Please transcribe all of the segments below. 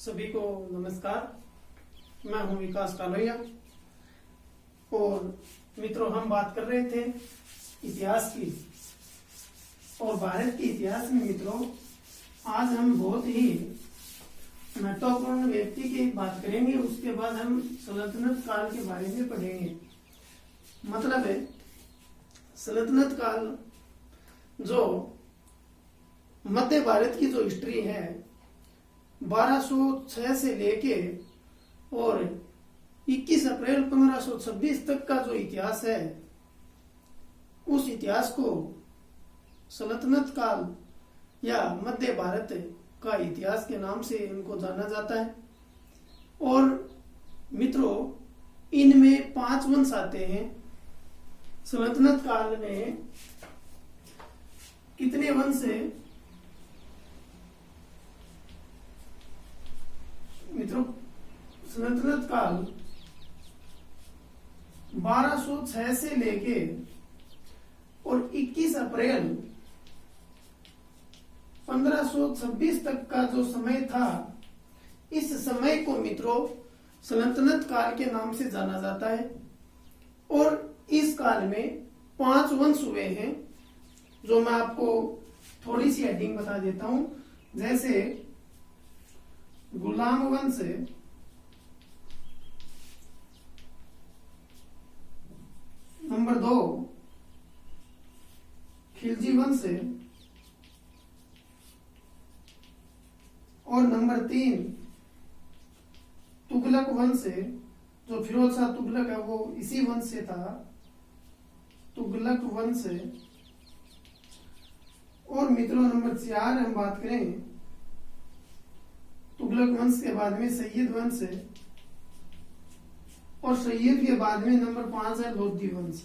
सभी को नमस्कार। मैं हूं विकास कालोया और मित्रों, हम बात कर रहे थे इतिहास की। और भारत के इतिहास में मित्रों, आज हम बहुत ही महत्वपूर्ण व्यक्ति की बात करेंगे। उसके बाद हम सल्तनत काल के बारे में पढ़ेंगे। मतलब है सल्तनत काल जो मध्य भारत की जो हिस्ट्री है 1206 से लेके और 21 अप्रैल 1526 तक का जो इतिहास है, उस इतिहास को सल्तनत काल या मध्य भारत का इतिहास के नाम से इनको जाना जाता है। और मित्रों, इनमें 5 वंश आते हैं। सल्तनत काल में कितने वंश है मित्रों? सल्तनत काल 1206 से लेके और 21 अप्रैल 1526 तक का जो समय था, इस समय को मित्रों सल्तनत काल के नाम से जाना जाता है। और इस काल में 5 वंश हुए हैं, जो मैं आपको थोड़ी सी हेडिंग बता देता हूं। जैसे गुलाम वंश, नंबर 2 खिलजी वंश, और नंबर 3 तुगलक वंश, जो फिरोज शाह तुगलक है वो इसी वंश से था, तुगलक वंश। और मित्रों नंबर 4 हम बात करें तुगलक वंश के बाद में सैयद वंश है, और सैयद के बाद में नंबर 5 है लोधी वंश।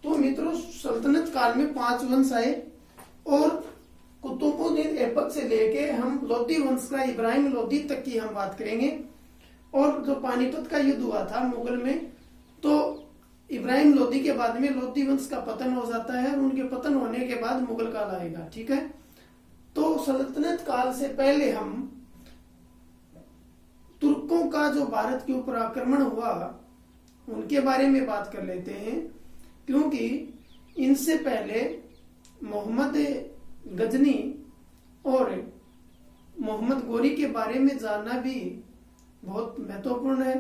तो मित्रों सल्तनत काल में 5 वंश आए। और कुतुबुद्दीन ऐबक से लेके हम लोधी वंश का इब्राहिम लोधी तक की हम बात करेंगे। और जो पानीपत का युद्ध हुआ था मुगल में, तो इब्राहिम लोधी के बाद में लोधी वंश का पतन हो जाता है। उनके पतन होने के बाद मुगल काल आएगा। ठीक है, तो सल्तनत काल से पहले हम तुर्कों का जो भारत के ऊपर आक्रमण हुआ उनके बारे में बात कर लेते हैं, क्योंकि इनसे पहले मोहम्मद गजनी और मोहम्मद गोरी के बारे में जानना भी बहुत महत्वपूर्ण है,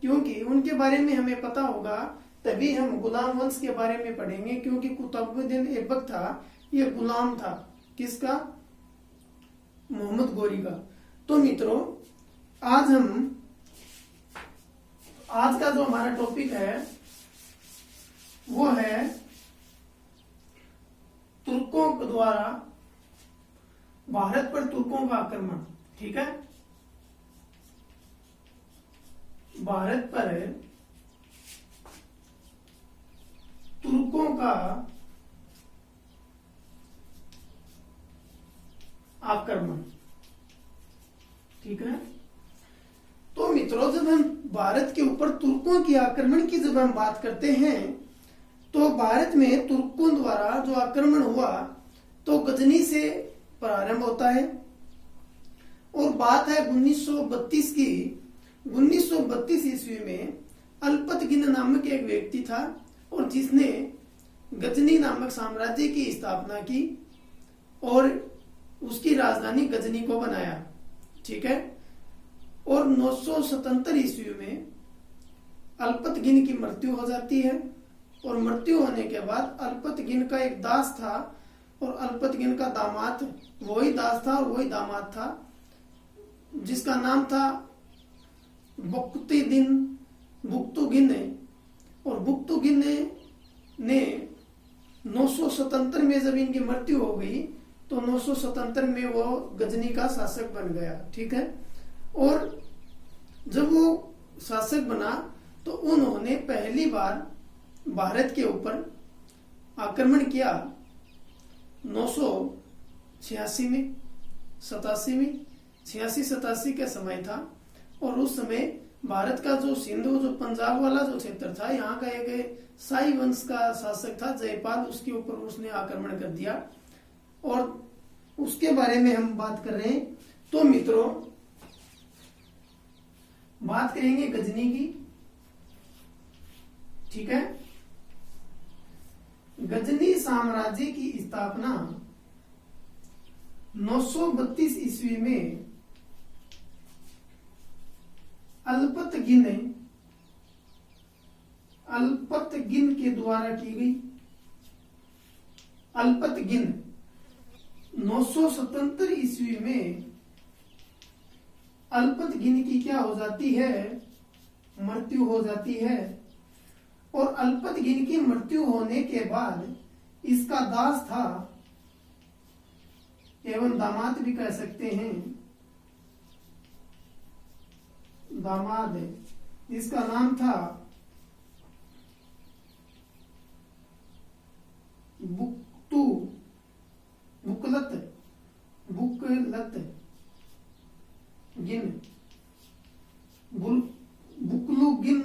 क्योंकि उनके बारे में हमें पता होगा तभी हम गुलाम वंश के बारे में पढ़ेंगे। क्योंकि कुतुबुद्दीन ऐबक था, ये गुलाम था किसका? मोहम्मद गोरी का। तो मित्रों आज का जो हमारा टॉपिक है वो है तुर्कों द्वारा भारत पर तुर्कों का आक्रमण। ठीक है, भारत पर तुर्कों का आक्रमण। ठीक है, तो मित्रों जब हम भारत के ऊपर तुर्कों की आक्रमण की जब हम बात करते हैं, तो भारत में तुर्कों द्वारा जो आक्रमण हुआ तो गजनी से प्रारंभ होता है। और बात है 1932 की। 1932 ईस्वी में अल्पतगिन नामक एक व्यक्ति था, और जिसने गजनी नामक साम्राज्य की स्थापना की और उसकी राजधानी गजनी को बनाया। ठीक है, और 977 ईस्वी में अल्पतगिन की मृत्यु हो जाती है। और मृत्यु होने के बाद अल्पतगिन का एक दास था, और अल्पतगिन का दामाद वही दास था और वही दामाद था, जिसका नाम था बुक्तुगिन। और बुक्तुगिन ने 977 में जब इनकी मृत्यु हो गई तो 977 में वो गजनी का शासक बन गया। ठीक है, और जब वो शासक बना तो उन्होंने पहली बार भारत के ऊपर आक्रमण किया 986 में, 87 में, 86-87 का समय था। और उस समय भारत का जो सिंधु, जो पंजाब वाला जो क्षेत्र था, यहाँ का एक शाही वंश का शासक था जयपाल, उसके ऊपर उसने आक्रमण कर दिया। और उसके बारे में हम बात कर रहे हैं। तो मित्रों बात करेंगे गजनी की। ठीक है, गजनी साम्राज्य की स्थापना 932 ईस्वी में अल्पतगिन के द्वारा की गई। अल्पतगिन 977 ईस्वी में अल्पतगिन की क्या हो जाती है, मृत्यु हो जाती है। और अल्पतगिन की मृत्यु होने के बाद इसका दास था एवं दामाद भी कह सकते हैं, दामाद, इसका नाम था बुकलत गिन,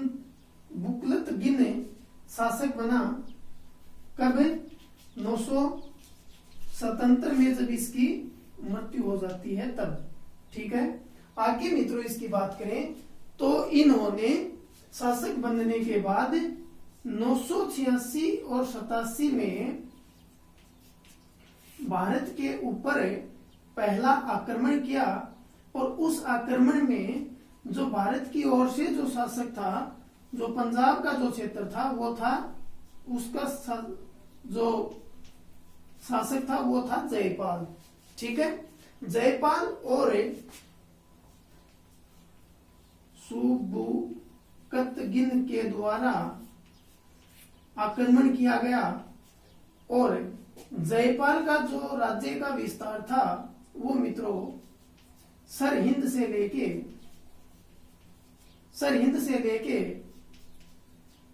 बुकलत गिन शासक बना। कब? 977 में जब इसकी मृत्यु हो जाती है तब। ठीक है, आगे मित्रों इसकी बात करें तो इन्होंने शासक बनने के बाद 986 और 87 में भारत के ऊपर पहला आक्रमण किया। और उस आक्रमण में जो भारत की ओर से जो शासक था, जो पंजाब का जो क्षेत्र था वो था, उसका जो शासक था वो था जयपाल। ठीक है, जयपाल और सुबुकतगिन के द्वारा आक्रमण किया गया। और जयपाल का जो राज्य का विस्तार था वो मित्रों सरहिंद से लेके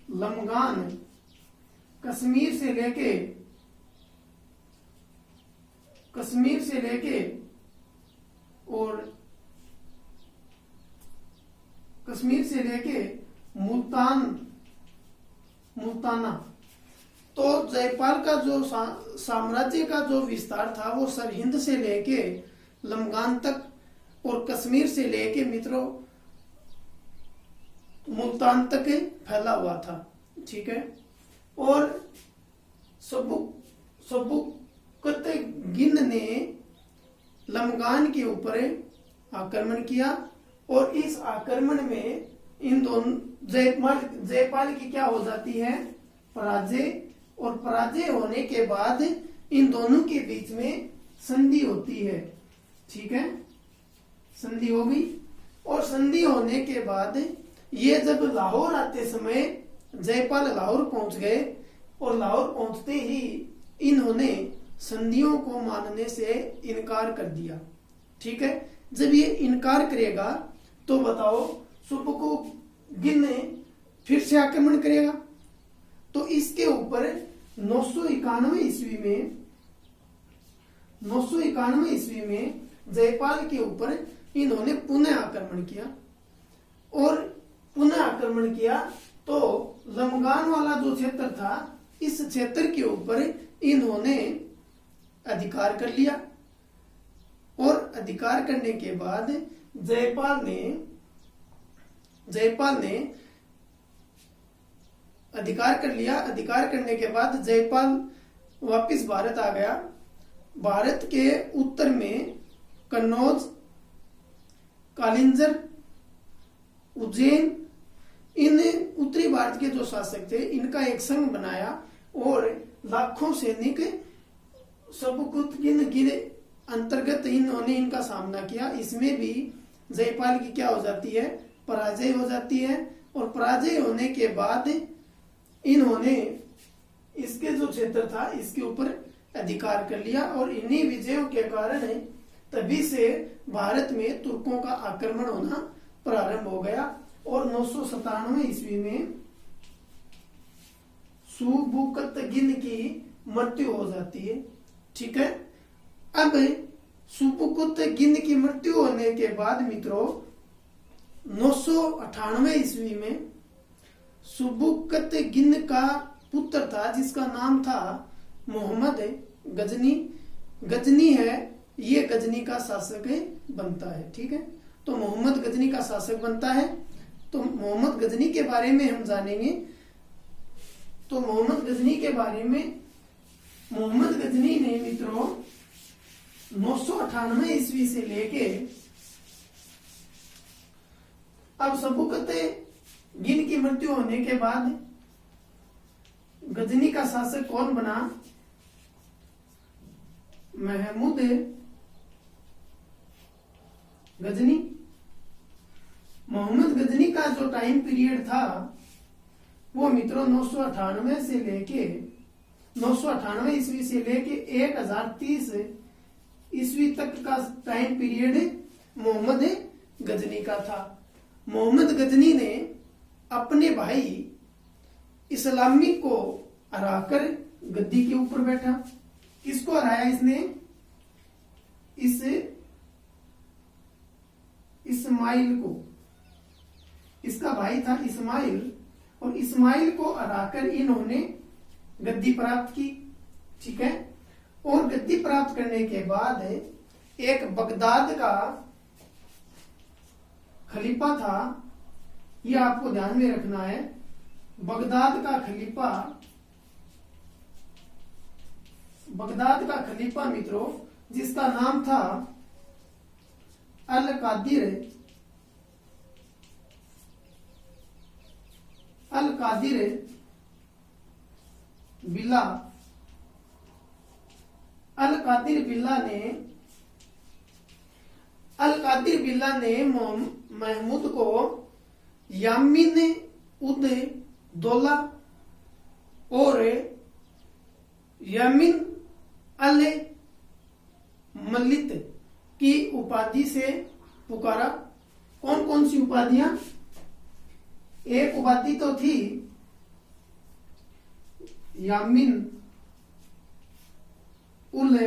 लमगान, कश्मीर से लेके मुल्ताना। तो जयपाल का जो साम्राज्य का जो विस्तार था वो सरहिंद से लेके लमगान तक और कश्मीर से लेके मित्रों मुल्तान तक फैला हुआ था। ठीक है, और सबुकतगिन ने लमगान के ऊपर आक्रमण किया। और इस आक्रमण में इन दोनों जयपाल की क्या हो जाती है, पराजय। और पराजय होने के बाद इन दोनों के बीच में संधि होती है। ठीक है, संधि हो गई। और संधि होने के बाद ये जब लाहौर आते समय जयपाल लाहौर पहुंच गए और लाहौर पहुंचते ही इन्होंने संधियों को मानने से इनकार कर दिया। ठीक है, जब ये इनकार करेगा तो बताओ सुबुकतगिन फिर से आक्रमण करेगा। तो इसके ऊपर 991 ईस्वी में जयपाल के ऊपर इन्होंने पुनः आक्रमण किया। और पुनः आक्रमण किया तो लमगान वाला जो क्षेत्र था इस क्षेत्र के ऊपर इन्होंने अधिकार कर लिया। और अधिकार करने के बाद जयपाल ने अधिकार कर लिया। अधिकार करने के बाद जयपाल वापस भारत आ गया। भारत के उत्तर में कन्नौज, कालिंजर, उज्जैन, इन उत्तरी भारत के जो शासक थे इनका एक संघ बनाया और लाखों सैनिक सबुकतगिन के अंतर्गत इन्होंने इनका सामना किया। इसमें भी जयपाल की क्या हो जाती है, पराजय हो जाती है। और पराजय होने के बाद इन्होंने इसके जो क्षेत्र था इसके ऊपर अधिकार कर लिया। और इन्हीं विजयों के कारण तभी से भारत में तुर्कों का आक्रमण होना प्रारंभ हो गया। और 997 ईस्वी में सुबुकतगिन की मृत्यु हो जाती है। ठीक है, अब सुबुकतगिन की मृत्यु होने के बाद मित्रों 998 ईस्वी में सुबुकतगिन का पुत्र था जिसका नाम था मोहम्मद गजनी। गजनी है ये गजनी का शासक बनता है। ठीक है, तो मोहम्मद गजनी का शासक बनता है। तो मोहम्मद गजनी के बारे में हम जानेंगे। तो मोहम्मद गजनी के बारे में, मोहम्मद गजनी ने मित्रों 998 ईस्वी से लेके अब सबूकत गिन की मृत्यु होने के बाद गजनी का शासक कौन बना? महमूद गजनी। मोहम्मद गजनी का जो टाइम पीरियड था वो मित्रों 998 से लेके 998 ईस्वी से लेके 1030 ईस्वी तक का टाइम पीरियड मोहम्मद गजनी का था। मोहम्मद गजनी ने अपने भाई इस्लामी को हराकर गद्दी के ऊपर बैठा। किसको हराया इसने? इस्माइल को। इसका भाई था इस्माइल, और इस्माइल को हराकर इन्होंने गद्दी प्राप्त की। ठीक है, और गद्दी प्राप्त करने के बाद एक बगदाद का खलीफा था, ये आपको ध्यान में रखना है। बगदाद का खलीफा मित्रों, जिसका नाम था अल कादिर बिल्ला। अल कादिर बिल्ला ने महमूद को यामीन उद दौला और यामीन अल मलित की उपाधि से पुकारा। कौन कौन सी उपाधियां? एक उपाधि तो थी यामीन उल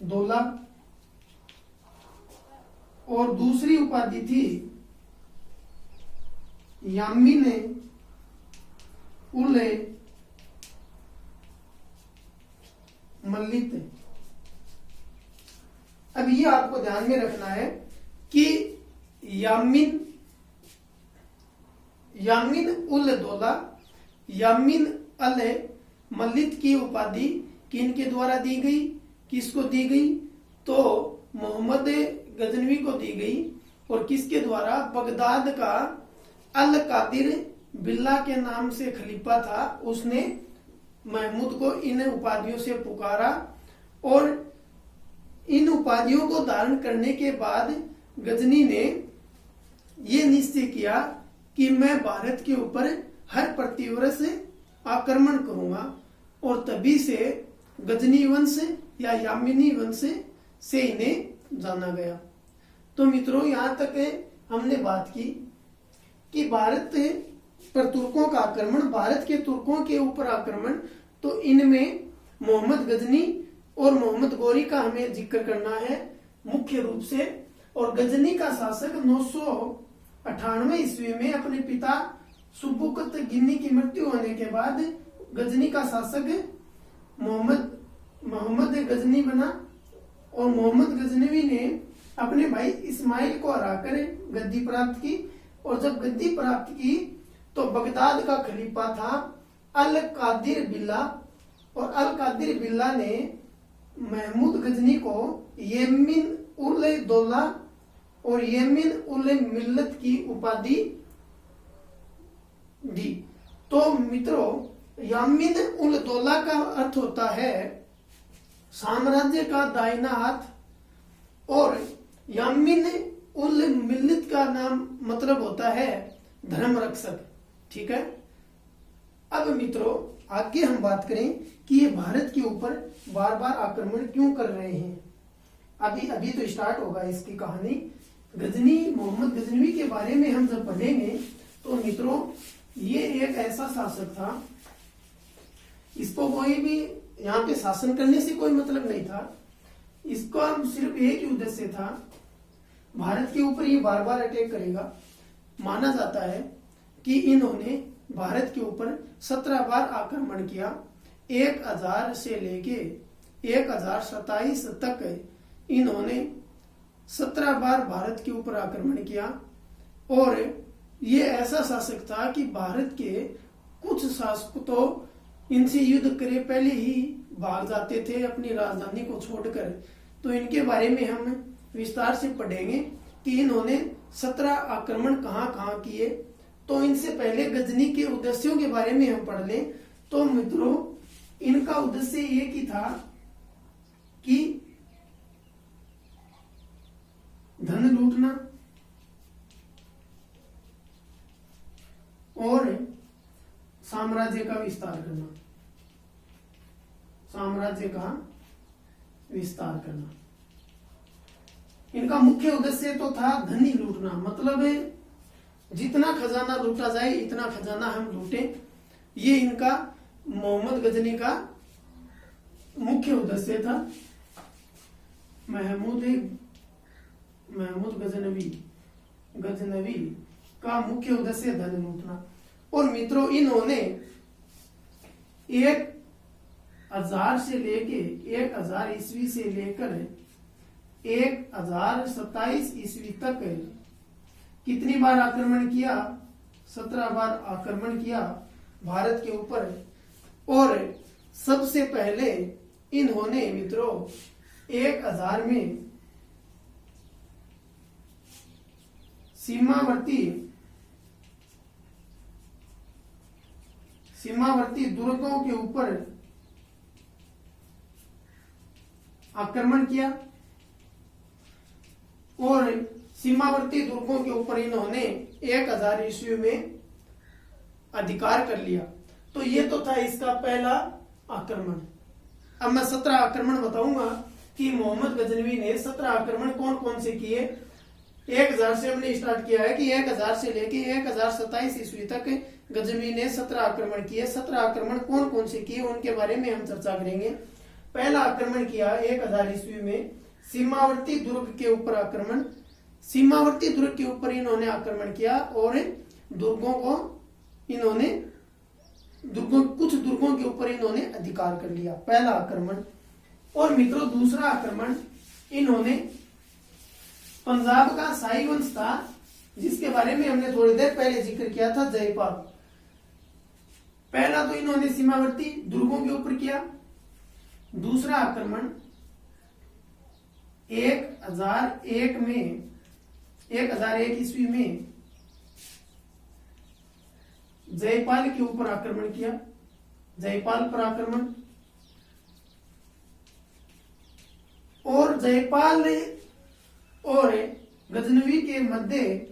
दौला, और दूसरी उपाधि थी यामीन उल मलित। अब ये आपको ध्यान में रखना है कि यामीन उल दौला, यामीन अल मलित की उपाधि किनके द्वारा दी गई? किसको दी गई? तो मोहम्मद गजनवी को दी गई। और किसके द्वारा? बगदाद का अल कादिर बिल्ला के नाम से खलीफा था, उसने महमूद को इन उपाधियों से पुकारा। और इन उपाधियों को धारण करने के बाद गजनी ने यह निश्चय किया कि मैं भारत के ऊपर हर प्रतिवर्ष आक्रमण करूंगा। और तभी से गजनी वंश या यामिनी वंश से इन्हें जाना गया। तो मित्रों, यहां तक हमने बात की कि भारत पर तुर्कों का आक्रमण, भारत के तुर्कों के ऊपर आक्रमण। तो इनमें मोहम्मद गजनी और मोहम्मद गोरी का हमें जिक्र करना है मुख्य रूप से। और गजनी का शासक 998 ईस्वी में अपने पिता सुबुकत गिनी की मृत्यु होने के बाद गजनी का शासक मोहम्मद गजनी बना। और मोहम्मद गजनवी ने अपने भाई इस्माइल को हराकर गद्दी प्राप्त की। और जब गद्दी प्राप्त की तो बगदाद का खलीफा था अल कादिर बिल्ला, और अल कादिर बिल्ला ने महमूद गजनी को यमीन उल दौला और यमीन उल मिल्लत की उपाधि दी। तो मित्रों, यमीन उल दौला का अर्थ होता है साम्राज्य का दाहिना हाथ, और यमीन उल मिल्लत का नाम मतलब होता है धर्म रक्षक। ठीक है, अब मित्रों आगे हम बात करें कि ये भारत के ऊपर बार बार आक्रमण क्यों कर रहे हैं। अभी तो स्टार्ट होगा इसकी कहानी। गजनी, मोहम्मद गजनवी के बारे में हम जब पढ़ेंगे तो मित्रों ये एक ऐसा शासक था, इसको कोई भी यहाँ पे शासन करने से कोई मतलब नहीं था। इसका सिर्फ एक ही उद्देश्य था, भारत के ऊपर ये बार बार अटैक करेगा। माना जाता है कि इन्होंने भारत के ऊपर 17 बार आक्रमण किया। 1000 से लेके 1027 तक इन्होंने 17 बार भारत के ऊपर आक्रमण किया। और ये ऐसा शासक था कि भारत के कुछ शासक तो इनसे युद्ध करे पहले ही भाग जाते थे अपनी राजधानी को छोड़कर। तो इनके बारे में हम विस्तार से पढ़ेंगे कि इन्होंने 17 आक्रमण कहाँ कहाँ किए। तो इनसे पहले गजनी के उद्देश्यों के बारे में हम पढ़ लें। तो मित्रों, इनका उद्देश्य एक ही था कि धन लूटना और साम्राज्य का विस्तार करना, साम्राज्य का विस्तार करना। इनका मुख्य उद्देश्य तो था धन ही लूटना, मतलब जितना खजाना लूटा जाए इतना खजाना हम लूटें। ये इनका मोहम्मद गजनी का मुख्य उद्देश्य था। महमूद गजनवी का मुख्य उद्देश्य धन लूटना। और मित्रों, इन्होंने 1000 से लेके 1000 ईस्वी से लेकर 1027 ईस्वी तक कितनी बार आक्रमण किया? 17 बार आक्रमण किया भारत के ऊपर। और सबसे पहले इन्होंने मित्रों 1000 में सीमावर्ती दुर्गों के ऊपर आक्रमण किया। और सीमावर्ती दुर्गों के ऊपर इन्होंने 1000 ईस्वी में अधिकार कर लिया। तो ये तो था इसका पहला आक्रमण। अब मैं 17 आक्रमण बताऊंगा कि मोहम्मद गजनवी ने 17 आक्रमण कौन कौन से किए। 1000 से हमने स्टार्ट किया है कि 1000 से लेके 1027 ईस्वी तक गजनवी ने 17 आक्रमण किए। 17 आक्रमण कौन कौन से किए उनके बारे में हम चर्चा करेंगे। पहला आक्रमण किया 1000 ईस्वी में सीमावर्ती दुर्ग के ऊपर आक्रमण। सीमावर्ती दुर्ग के ऊपर इन्होंने आक्रमण किया और कुछ दुर्गों के ऊपर इन्होंने अधिकार कर लिया, पहला आक्रमण। और मित्रों, दूसरा आक्रमण इन्होंने पंजाब का शाही वंश था जिसके बारे में हमने थोड़ी देर पहले जिक्र किया था, जयपाल। पहला तो इन्होंने सीमावर्ती दुर्गों के ऊपर किया। दूसरा आक्रमण 1001 ईस्वी में जयपाल के ऊपर आक्रमण किया, जयपाल पर आक्रमण। और जयपाल और गजनवी के मध्य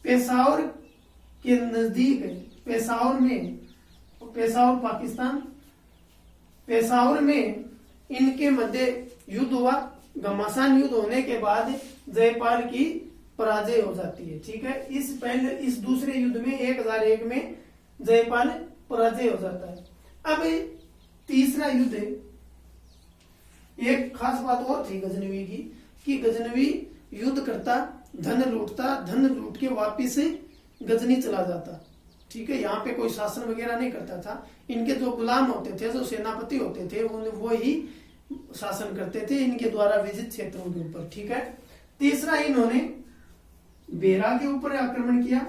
पेशावर के नजदीक, पेशावर पाकिस्तान, पेशावर में इनके मध्य युद्ध हुआ। घमासान युद्ध होने के बाद जयपाल की पराजय हो जाती है। ठीक है, इस दूसरे युद्ध में 1001 में जयपाल पराजय हो जाता है। अब तीसरा युद्ध, एक खास बात और थी गजनवी की कि गजनवी युद्ध करता, धन लूटता, धन लूट के वापिस गजनी चला जाता। ठीक है, यहाँ पे कोई शासन वगैरह नहीं करता था। इनके जो गुलाम होते थे, जो सेनापति होते थे, वो ही शासन करते थे इनके द्वारा विजित क्षेत्रों के ऊपर। ठीक है, तीसरा इन्होंने बेरा के ऊपर आक्रमण किया,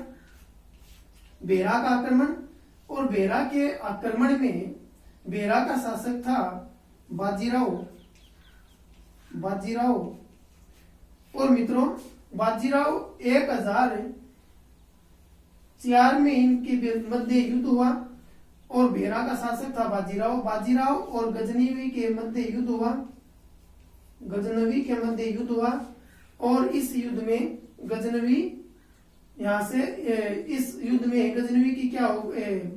बेरा का आक्रमण। और बेरा के आक्रमण में बेरा का शासक था बाजीराव। और मित्रों, बाजीराव 1004 में इनके मध्य युद्ध हुआ और बेरा का शासक था बाजीराव और गजनवी के मध्य युद्ध हुआ। और इस युद्ध में गजनवी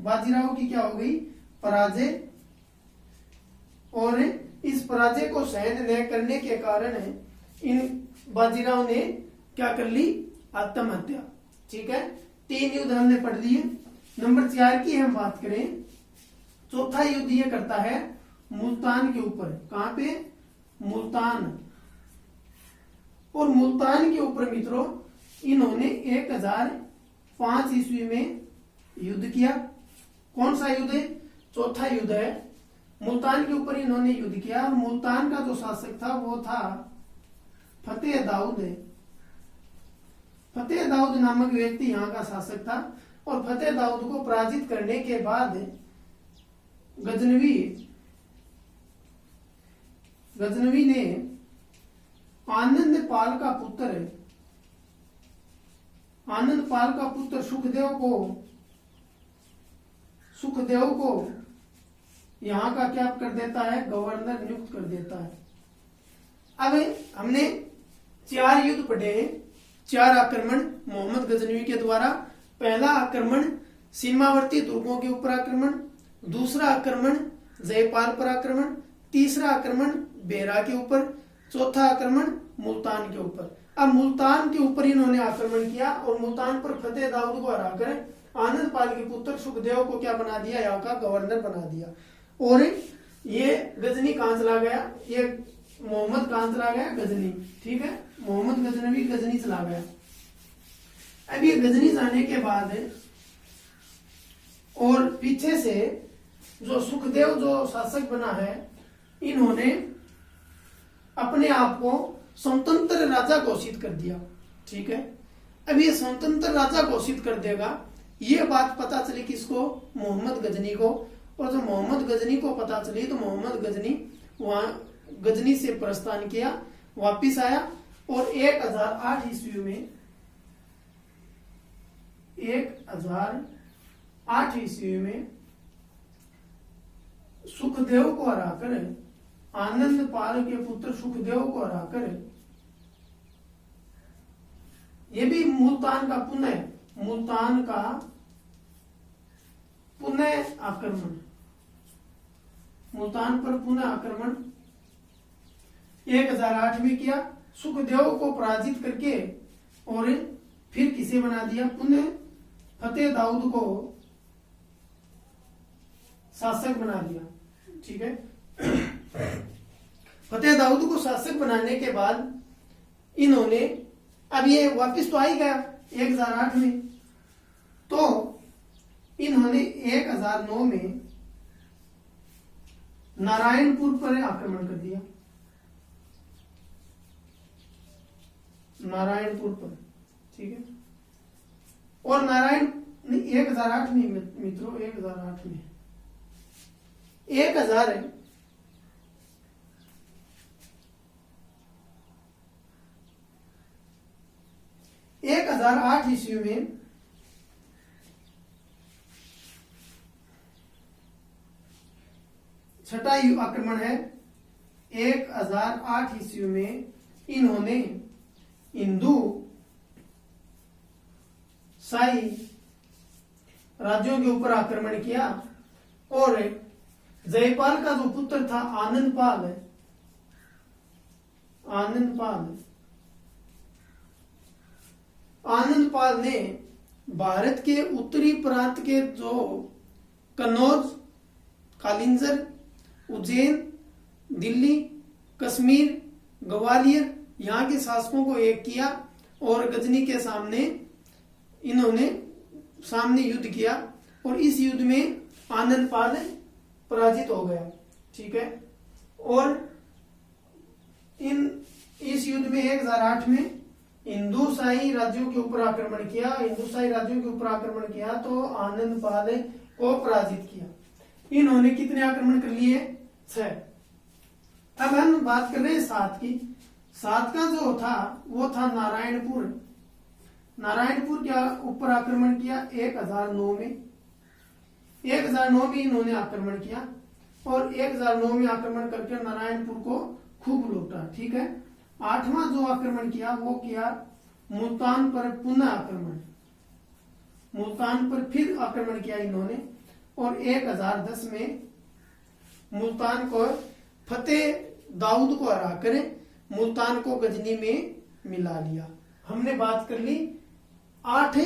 बाजीराव की क्या हो गई? पराजय। और इस पराजय को सहन न करने के कारण इन बाजीराव ने क्या कर ली? आत्महत्या। ठीक है, 3 युद्ध हमने पढ़ लिए। नंबर 4 की हम बात करें, चौथा युद्ध ये करता है मुल्तान के ऊपर। कहां पे? मुल्तान। और मुल्तान के ऊपर मित्रों इन्होंने 1005 ईस्वी में युद्ध किया। कौन सा युद्ध है? चौथा युद्ध है। मुल्तान के ऊपर इन्होंने युद्ध किया। मुल्तान का जो शासक था वो था फतेह दाऊद है। फतेह दाऊद नामक व्यक्ति यहाँ का शासक था और फतेह दाऊद को पराजित करने के बाद गजनवी ने आनंद पाल का पुत्र सुखदेव को यहाँ का क्या कर देता है? गवर्नर नियुक्त कर देता है। अब हमने 4 युद्ध पढ़े हैं, 4 आक्रमण मोहम्मद गजनवी के द्वारा। पहला आक्रमण सीमावर्ती दुर्गों के ऊपर आक्रमण, दूसरा आक्रमण जयपाल पर आक्रमण, तीसरा आक्रमण बेरा के ऊपर, चौथा आक्रमण मुल्तान के ऊपर। अब मुल्तान के ऊपर इन्होंने आक्रमण किया और मुल्तान पर फतेह दाऊद को हराकर आनंद पाल के पुत्र सुखदेव को क्या बना दिया? यहाँ का गवर्नर बना दिया। और ये गजनी कहां चला गया? ये मोहम्मद कहां चला गया? गजनी। ठीक है, मोहम्मद गजनवी गजनी चला गया। अब ये गजनी जाने के बाद और पीछे से जो सुखदेव जो शासक बना है, इन्होंने अपने आप को स्वतंत्र राजा घोषित कर दिया। ठीक है, अब ये स्वतंत्र राजा घोषित कर देगा, ये बात पता चली किसको? मोहम्मद गजनी को। और जब मोहम्मद गजनी को पता चली तो मोहम्मद गजनी वहां गजनी से प्रस्थान किया, वापिस आया और 1008 ईस्वी में 1008 ईस्वी में सुखदेव को हराकर, आनंद पाल के पुत्र सुखदेव को हराकर, ये भी मुल्तान का पुनः आक्रमण, मुल्तान पर पुनः आक्रमण 1008 में किया। सुखदेव को पराजित करके और फिर किसे बना दिया? पुनः फतेह दाऊद को शासक बना दिया। ठीक है, फतेह दाऊद को शासक बनाने के बाद इन्होंने, अब ये वापिस तो आ ही गया 1008 में, तो इन्होंने 1009 में नारायणपुर पर आक्रमण कर दिया। नारायणपुर पर, ठीक है, और 1008 में मित्रों, 1008 में 1008 ईस्वी में छठा आक्रमण है। 1008 ईस्वी में इन्होंने हिंदू शाही राज्यों के ऊपर आक्रमण किया और जयपाल का जो पुत्र था आनंद पाल ने भारत के उत्तरी प्रांत के जो कन्नौज, कालिंजर, उज्जैन, दिल्ली, कश्मीर, ग्वालियर, यहाँ के शासकों को एक किया और गजनी के सामने इन्होंने युद्ध किया और इस युद्ध में आनंद पाल पराजित हो गया। ठीक है, और इस युद्ध में 1008 में हिंदू शाही राज्यों के ऊपर आक्रमण किया तो आनंद पाल को पराजित किया। इन्होंने कितने आक्रमण कर लिए? 6। अब हम बात कर रहे हैं 7 की। 7 का जो था वो था नारायणपुर के ऊपर आक्रमण किया 1009 में। 1009 में इन्होंने आक्रमण किया और 1009 में आक्रमण करके नारायणपुर को खूब लूटा। ठीक है, 8वां जो आक्रमण किया वो किया मुल्तान पर पुनः आक्रमण, मुल्तान पर फिर आक्रमण किया इन्होंने और 1010 में मुल्तान को फतेह दाऊद को हराकर मुल्तान को गजनी में मिला लिया। हमने बात कर ली 8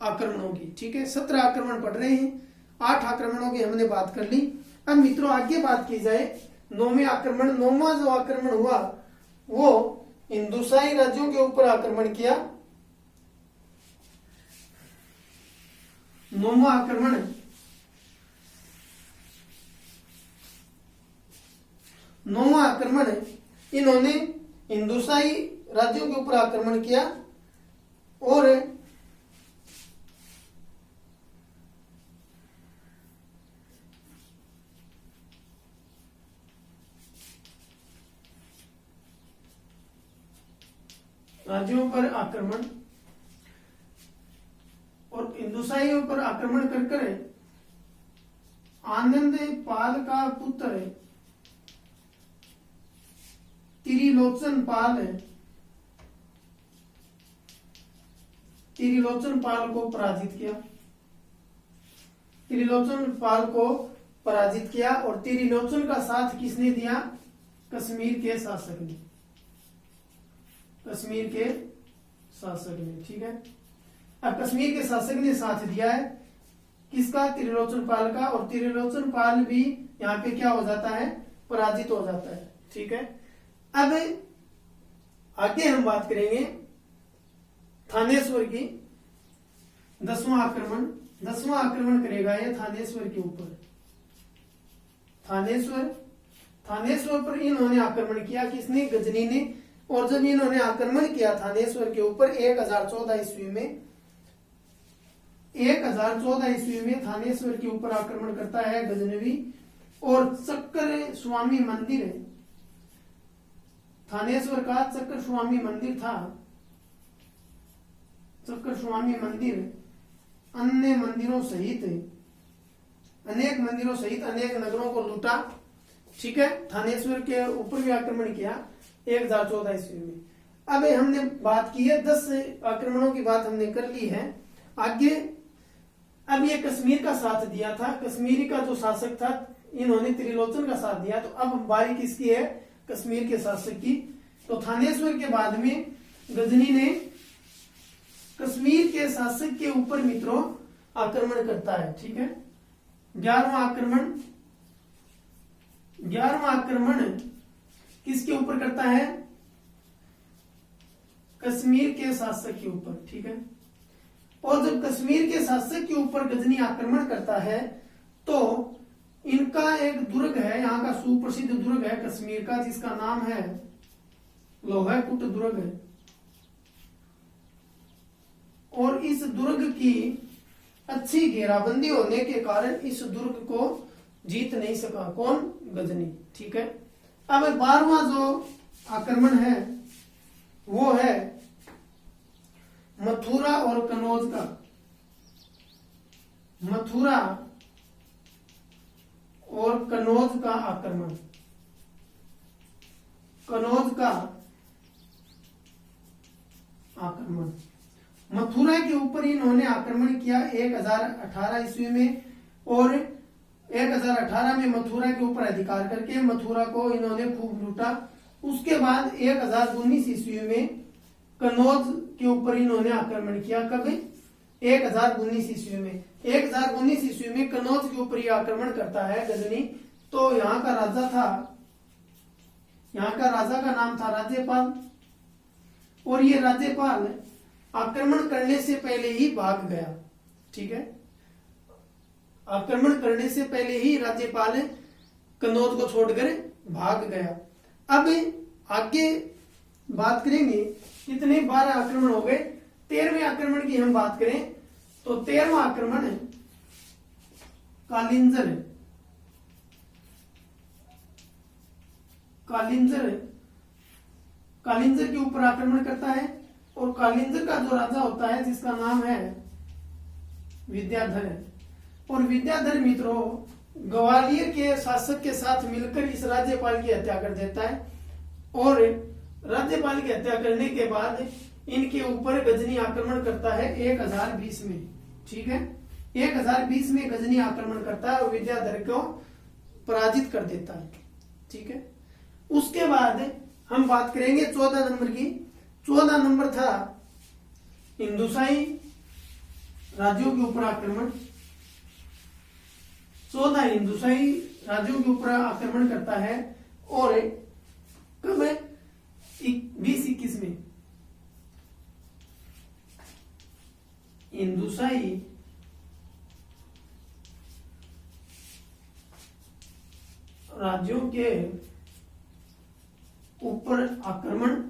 आक्रमणों की। ठीक है, 17 आक्रमण पढ़ रहे हैं, 8 आक्रमणों की हमने बात कर ली। अब मित्रों आगे बात की जाए 9वें आक्रमण। 9वां जो आक्रमण हुआ वो हिंदुशाही राज्यों के ऊपर आक्रमण किया। 9वां आक्रमण 9वां आक्रमण है, इन्होंने हिंदुशाही राज्यों के ऊपर आक्रमण किया और राज्यों पर आक्रमण और हिंदुशाहियों पर आक्रमण कर आनंद पाल का पुत्र है त्रिलोचन पाल है, त्रिलोचन पाल को पराजित किया, त्रिलोचन पाल को पराजित किया। और त्रिलोचन का साथ किसने दिया? कश्मीर के शासक ने, कश्मीर के शासक ने। ठीक है, अब कश्मीर के शासक ने साथ दिया है किसका? त्रिलोचन पाल का। और त्रिलोचन पाल भी यहाँ पे क्या हो जाता है? पराजित हो जाता है। ठीक है, अब आगे हम बात करेंगे थानेश्वर की। 10वां आक्रमण, 10वां आक्रमण करेगा ये थानेश्वर के ऊपर। थानेश्वर, थानेश्वर पर इन्होंने आक्रमण किया, किसने? गजनी ने। और जब इन्होंने आक्रमण किया थानेश्वर के ऊपर 1014 ईस्वी में, 1014 ईस्वी में थानेश्वर के ऊपर आक्रमण करता है गजनवी। और चक्कर स्वामी मंदिर है, थानेश्वर का चक्र स्वामी मंदिर था, चक्र स्वामी मंदिर अन्य मंदिरों सहित, अनेक मंदिरों सहित अनेक नगरों को लूटा। ठीक है, थानेश्वर के ऊपर भी आक्रमण किया 1014 ईस्वी में। अब हमने बात की है 10 आक्रमणों की बात हमने कर ली है। आगे अब ये कश्मीर का साथ दिया था, कश्मीरी का जो शासक था इन्होंने त्रिलोचन का साथ दिया। तो अब बारी किसकी है? कश्मीर के शासक की। तो थानेश्वर के बाद में गजनी ने कश्मीर के शासक के ऊपर मित्रों आक्रमण करता है। ठीक है, 11वां आक्रमण, 11वां आक्रमण किसके ऊपर करता है? कश्मीर के शासक के ऊपर। ठीक है, और जब कश्मीर के शासक के ऊपर गजनी आक्रमण करता है तो इनका एक दुर्ग है, यहाँ का सुप्रसिद्ध दुर्ग है कश्मीर का, जिसका नाम है लोहाकुट दुर्ग है। और इस दुर्ग की अच्छी घेराबंदी होने के कारण इस दुर्ग को जीत नहीं सका कौन? गजनी। ठीक है, अब 12वां जो आक्रमण है वो है मथुरा और कनौज का। मथुरा और कनौज का आक्रमण, कनौज का आक्रमण। मथुरा के ऊपर इन्होंने आक्रमण किया 1018 ईस्वी में। और 1018 में मथुरा के ऊपर अधिकार करके मथुरा को इन्होंने खूब लूटा। उसके बाद 1019 ईस्वी में कनौज के ऊपर इन्होंने आक्रमण किया। कब? 1019 ईस्वी में। 1019 ईस्वी में कनौज के ऊपर यह आक्रमण करता है गजनी। तो यहाँ का राजा था, यहाँ का राजा का नाम था राज्यपाल। और ये राज्यपाल आक्रमण करने से पहले ही भाग गया। ठीक है, आक्रमण करने से पहले ही राज्यपाल कनौज को छोड़कर भाग गया। अब आगे बात करेंगे कितने 12 आक्रमण हो गए। 13वें आक्रमण की हम बात करें तो 13वां आक्रमण है कालिंजर। कालिंजर, कालिंजर के ऊपर आक्रमण करता है। और कालिंजर का जो राजा होता है जिसका नाम है विद्याधर। और विद्याधर मित्रों ग्वालियर के शासक के साथ मिलकर इस राज्यपाल की हत्या कर देता है। और राज्यपाल की हत्या करने के बाद इनके ऊपर गजनी आक्रमण करता है 1020 में। ठीक है, 1020 में गजनी आक्रमण करता है और विद्याधर को पराजित कर देता है। ठीक है, उसके बाद हम बात करेंगे 14 नंबर की। 14 नंबर था हिंदुशाही राज्यों के ऊपर आक्रमण। 14 हिंदुशाही राज्यों के ऊपर आक्रमण करता है। और कब? 2021 में हिंदुशाही राज्यों के ऊपर आक्रमण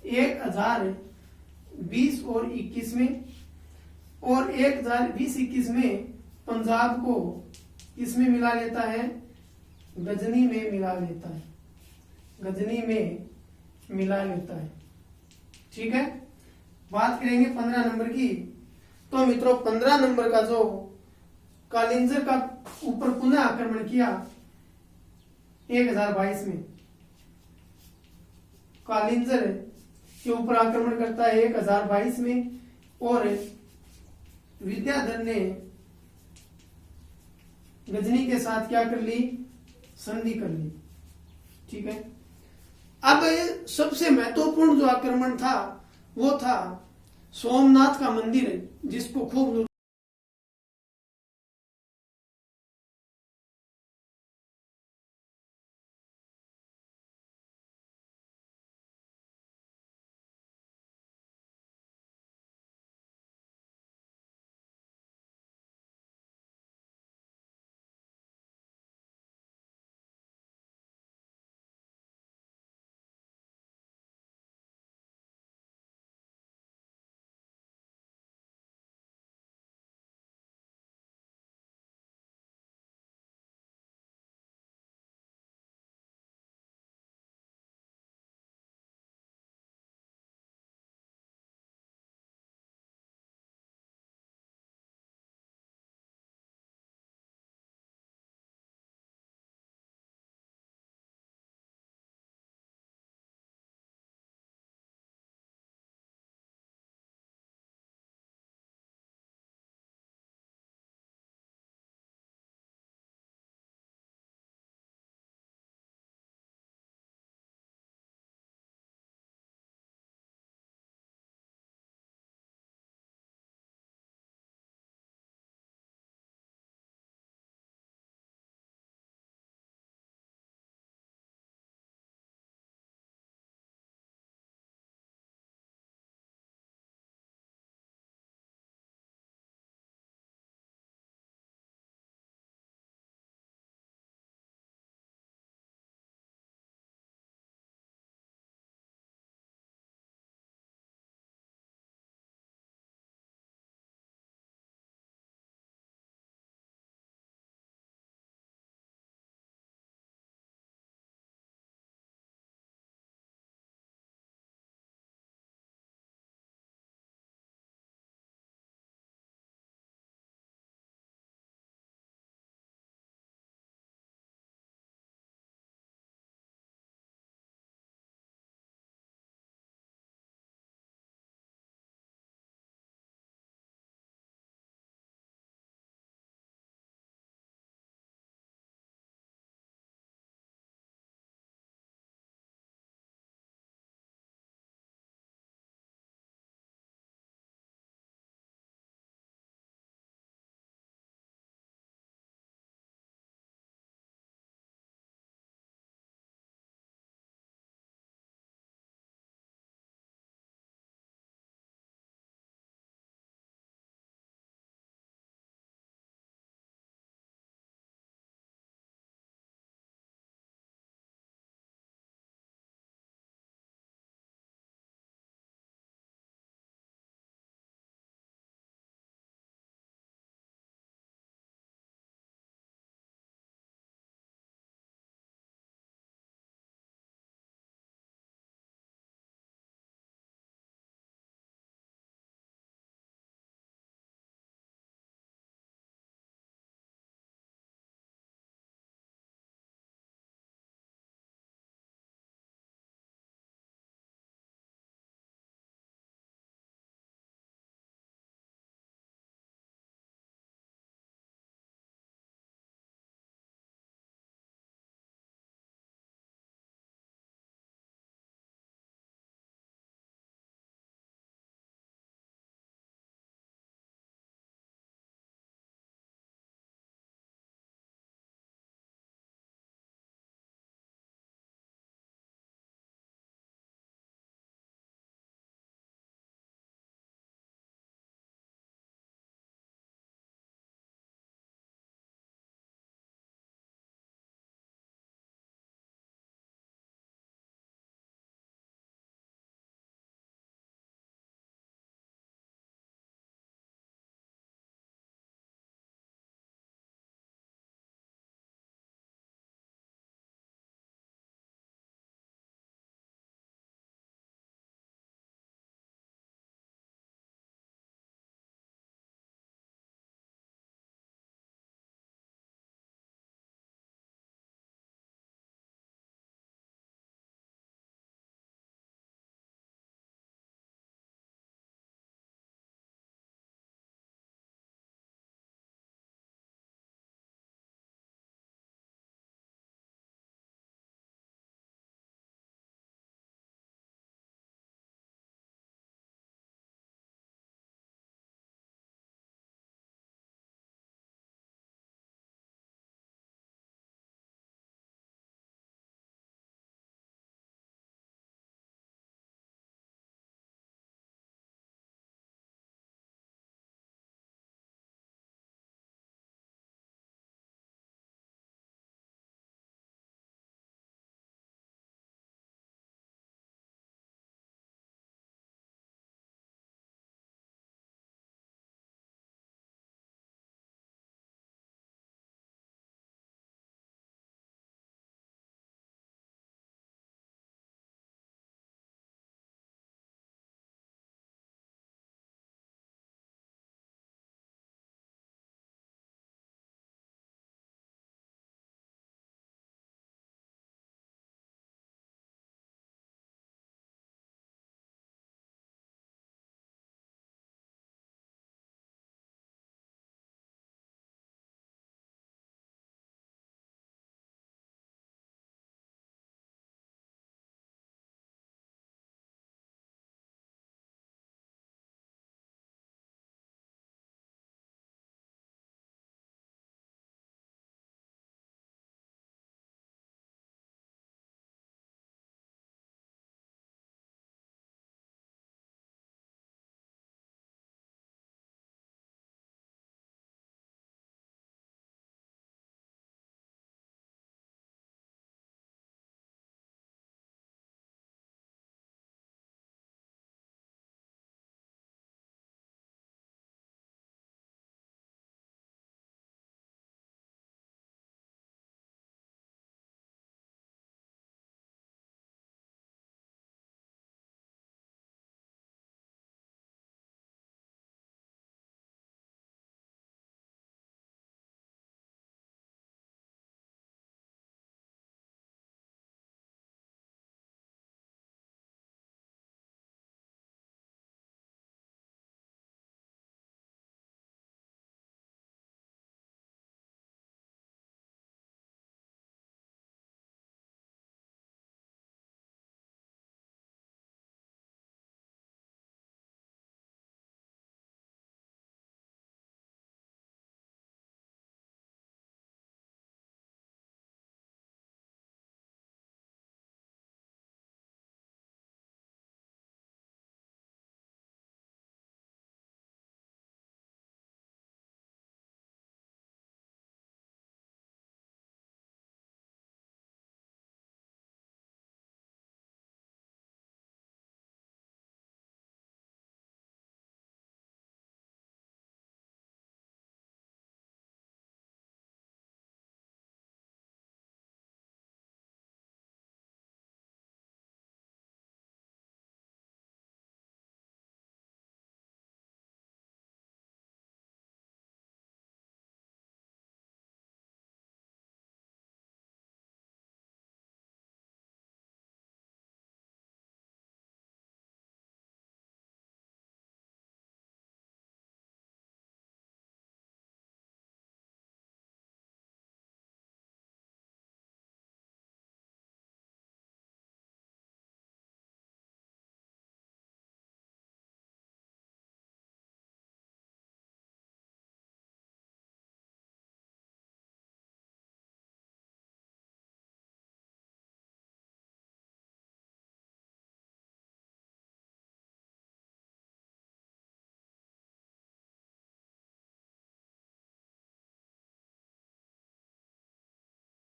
1020 और 21 में, और 1020-21 में पंजाब को किसमें मिला लेता है? गजनी में मिला लेता है, गजनी में मिला लेता है। ठीक है, बात करेंगे 15 नंबर की। तो मित्रों 15 नंबर का जो कालिंजर का ऊपर पुनः आक्रमण किया 1022 में, कालिंजर के ऊपर आक्रमण करता है 1022 में, और विद्याधर ने गजनी के साथ क्या कर ली? संधि कर ली। ठीक है, अब सबसे महत्वपूर्ण जो आक्रमण था वो था सोमनाथ का मंदिर, जिसको खूब